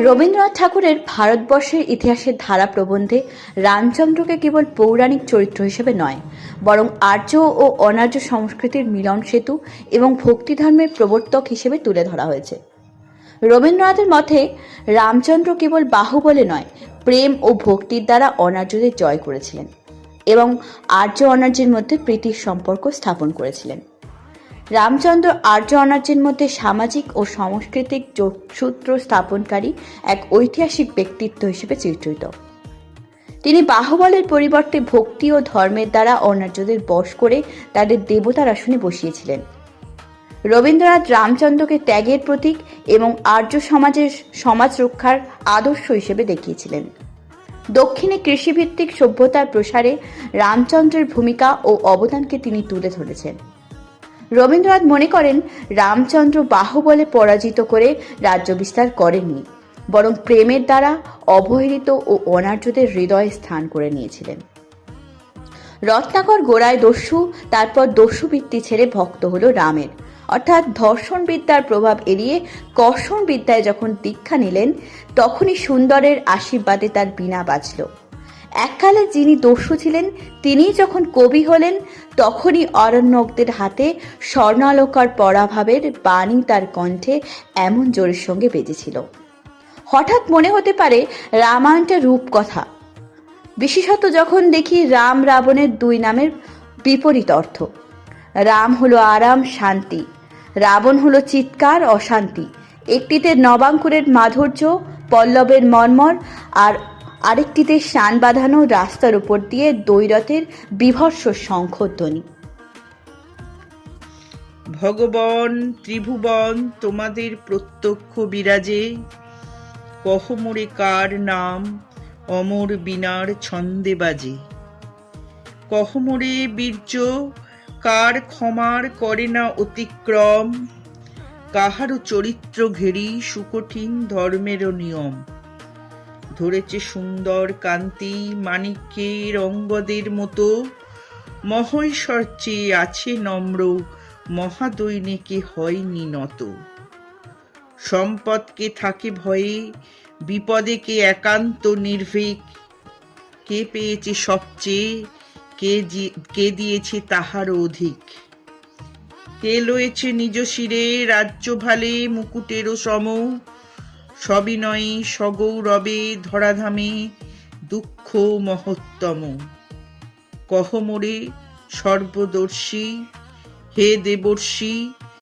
রবীন্দ্রনাথ ঠাকুরের ভারতবর্ষের ইতিহাসের ধারা প্রবন্ধে রামচন্দ্রকে কেবল পৌরাণিক চরিত্র হিসেবে নয়, বরং আর্য ও অনার্য সংস্কৃতির মিলন সেতু এবং ভক্তিধর্মের প্রবর্তক হিসেবে তুলে ধরা হয়েছে। রবীন্দ্রনাথের মতে রামচন্দ্র কেবল বাহুবলে নয়, প্রেম ও ভক্তির দ্বারা অনার্যদের জয় করেছিলেন এবং আর্য অনার্যের মধ্যে প্রীতির সম্পর্ক স্থাপন করেছিলেন। রামচন্দ্র আর্য অনার্যের মধ্যে সামাজিক ও সাংস্কৃতিক যোগসূত্র স্থাপনকারী এক ঐতিহাসিক ব্যক্তিত্ব হিসেবে চিত্রিত। তিনি বাহুবলের পরিবর্তে ভক্তি ও ধর্মের দ্বারা অনার্যদের বশ করে তাদের দেবতার আসনে বসিয়েছিলেন। রবীন্দ্রনাথ রামচন্দ্রকে ত্যাগের প্রতীক এবং আর্য সমাজের সমাজ রক্ষার আদর্শ হিসেবে দেখিয়েছিলেন। দক্ষিণে কৃষিভিত্তিক সভ্যতার প্রসারে রামচন্দ্রের ভূমিকা ও অবদানকে তিনি তুলে ধরেছেন। রবীন্দ্রনাথ মনে করেন রামচন্দ্র বাহুবলে পরাজিত করে রাজ্য বিস্তার করেননি, বরং প্রেমের দ্বারা অবহেলিত ও অনার্যদের হৃদয়ে স্থান করে নিয়েছিলেন। রত্নাকর গোড়ায় দস্যু, তারপর দস্যুবৃত্তি ছেড়ে ভক্ত হল রামের, অর্থাৎ ধর্ষণ বিদ্যার প্রভাব এড়িয়ে কর্ষণ বিদ্যায় যখন দীক্ষা নিলেন, তখনই সুন্দরের আশীর্বাদে তার বীণা বাজল। এককালে যিনি দস্যু ছিলেন তিনি যখন কবি হলেন, তখনই অরণ্যকদের হাতে স্বর্ণালঙ্কার পরাভাবের বাণী তার কণ্ঠে এমন জোরের সঙ্গে বেজেছিল। হঠাৎ মনে হতে পারে রামায়ণটা রূপকথা, বিশেষত যখন দেখি রাম রাবণের দুই নামের বিপরীত অর্থ। রাম হলো আরাম, শান্তি; রাবণ হলো চিৎকার, অশান্তি। একটিতে নবাঙ্কুরের মাধুর্য, পল্লবের মর্মর, আর আরেকটিতে শান বাঁধানো রাস্তার উপর দিয়ে দৈরথের বিভৎস শঙ্খধ্বনি। ভগবান ত্রিভুবন তোমাদের প্রত্যক্ষ বিরাজে, কহ মোরে কার নাম অমর বীণার ছন্দে বাজে। কহ মোরে বীর্য কার ক্ষমার করে না অতিক্রম, কাহারও চরিত্র ঘেরি সুকঠিন ধর্মেরও নিয়ম। ধরেছে সুন্দর কান্তি মানিক্যের অঙ্গদের মতো, মহেশ্বর চেয়ে আছে নম্র, মহাদৈন্যকে হয়নি নত। সম্পদকে থাকে ভয়ে, বিপদে কে একান্ত নির্ভীক। কে পেয়েছে সবচেয়ে, কে দিয়েছে তাহারও অধিক। কে লয়েছে নিজ শিরে রাজ্য ভালে মুকুটেরও সম, সবিনয়ে সগৌরবে ধরাধামে দুঃখ মহত্তম। কহ মোরে সর্বদর্শী হে দেবর্ষি,